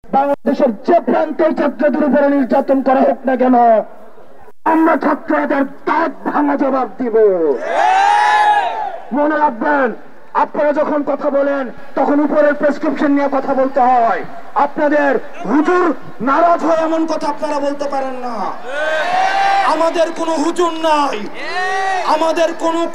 বাংলাদেশের যে প্রান্তে ছাত্রদের উপরে নির্যাতন করা হোক না কেন, আমরা ছাত্রদের দাঁত ভাঙা জবাব দিব। মনে রাখবেন, আপনারা যখন কথা বলেন তখন উপরের প্রেসক্রিপশন নিয়ে কথা বলতে হয়। আপনাদের হুজুর নারাজ হয় এমন কথা আপনারা বলতে পারেন না। আমাদের কোনো হুজুর নাই, আমাদের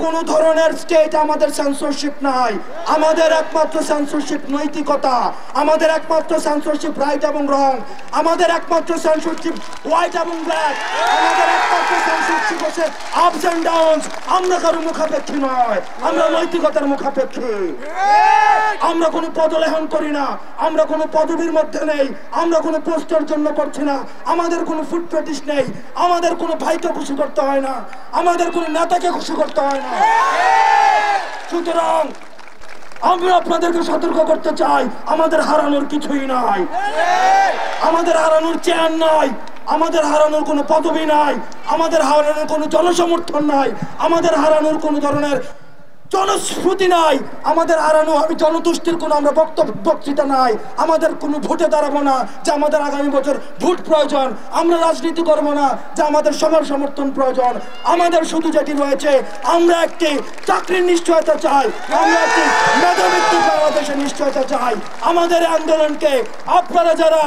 কোনো ধরনের স্টেট আমাদের সেন্সরশিপ নাই। আমাদের একমাত্র সেন্সরশিপ নৈতিকতা, আমাদের একমাত্র সেন্সরশিপ রাইট এবং রং, আমাদের একমাত্র সেন্সরশিপ হোয়াইট এবং ব্ল্যাক, আমাদের একমাত্র সেন্সরশিপ হচ্ছে আপস এন্ড ডাউনস। আমরা কারো মুখাপেক্ষী নয়, আমরা নৈতিকতার মুখাপেক্ষী। আমরা কোনো পদলেহন করি না, আমরা কোনো পদবীর মধ্যে নেই, আমরা কোনো পোস্টের জন্য করছি না, আমাদের কোনো ফুড ফেটিশ নেই, আমাদের কোনো ভাইকে খুশি করতে হয় না, আমাদের কোনো নেতাকে খুশি করতে হয় না। সুতরাং আমরা আপনাদেরকে সতর্ক করতে চাই, আমাদের হারানোর কিছুই নাই, আমাদের হারানোর চেয়ার নাই, আমাদের হারানোর কোনো পদবী নাই, আমাদের হারানোর কোনো জনসমর্থন নাই, আমাদের হারানোর কোনো ধরনের জনশ্রুতি নাই, আমাদের হারানো আমি জনতুষ্টির কোনো আমরা বক্তৃতা নাই, আমাদের কোনো ভোটে দাঁড়াবো না যে আমাদের আগামী বছর ভোট প্রয়োজন, আমরা রাজনীতি করবো না যে আমাদের সবার সমর্থন প্রয়োজন। আমাদের শুধু যেটি রয়েছে, আমরা একটি চাকরির নিশ্চয়তা চাই, আমরা একটি মেধাবৃত্তির বাংলাদেশের নিশ্চয়তা চাই। আমাদের আন্দোলনকে আপনারা যারা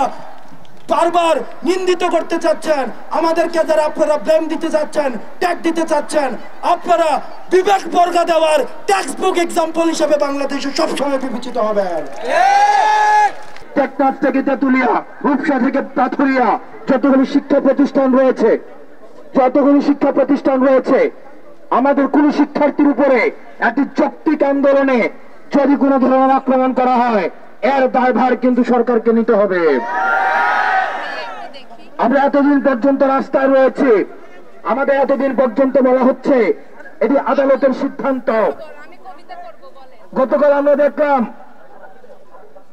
বারবার নিন্দিত করতে চাচ্ছেন, আমাদেরকে যারা আপনারা ব্লেম দিতে চাচ্ছেন, ট্যাগ দিতে চাচ্ছেন, আপনারা বিবেক বর্গা দেওয়ার টেক্সট বুক এক্সাম্পল হিসেবে বাংলাদেশে সবসময় বিবেচিত হবেন। টেকনাফ থেকে তেতুলিয়া, রূপসা থেকে পাথুরিয়া, যতগুলো শিক্ষা প্রতিষ্ঠান রয়েছে, আমাদের কোন শিক্ষার্থীর উপরে একটি যৌক্তিক আন্দোলনে যদি কোনো ধরনের আক্রমণ করা হয়, এর দায়ভার কিন্তু সরকারকে নিতে হবে। আমরা এতদিন পর্যন্ত রাস্তায় রয়েছে, আমাদের এতদিন পর্যন্ত বলা হচ্ছে এটি আদালতের সিদ্ধান্ত। গতকাল আমরা দেখলাম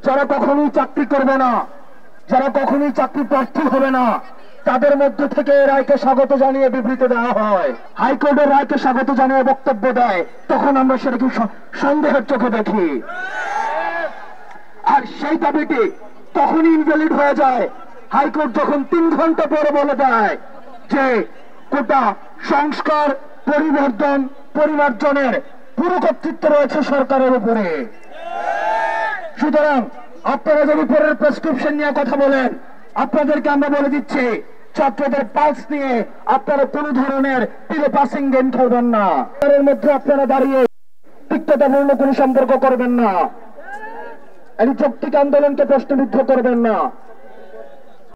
যারা কখনোই চাকরি করবে না, যারা কখনোই চাকরি প্রার্থী হবে না, তাদের মধ্যে থেকে রায়কে স্বাগত জানিয়ে বিবৃতি দেওয়া হয়, হাইকোর্টের রায়কে স্বাগত জানিয়ে বক্তব্য দেয়, তখন আমরা সেটাকে সন্দেহের চোখে দেখি। আর সেই দাবিটি তখনই ইনভ্যালিড হয়ে যায় হাইকোর্ট যখন 3 ঘন্টা পরে বলে দেয় যে কোটা সংস্কার পরিমার্জনের পুরো কর্তৃত্ব রয়েছে সরকারের উপরে। সুতরাং আপনারা যদি পরের প্রেসক্রিপশন নিয়ে কথা বলেন, আপনাদেরকে আমরা বলে দিচ্ছি, ছাত্রদের পালস নিয়ে আপনারা কোন ধরনের পাসিং গেম খেলবেন না। এর মধ্যে আপনারা দাঁড়িয়ে তিক্ততাপূর্ণ কোন সম্পর্ক করবেন না, এই যৌক্তিক আন্দোলনকে প্রশ্নবিদ্ধ করবেন না।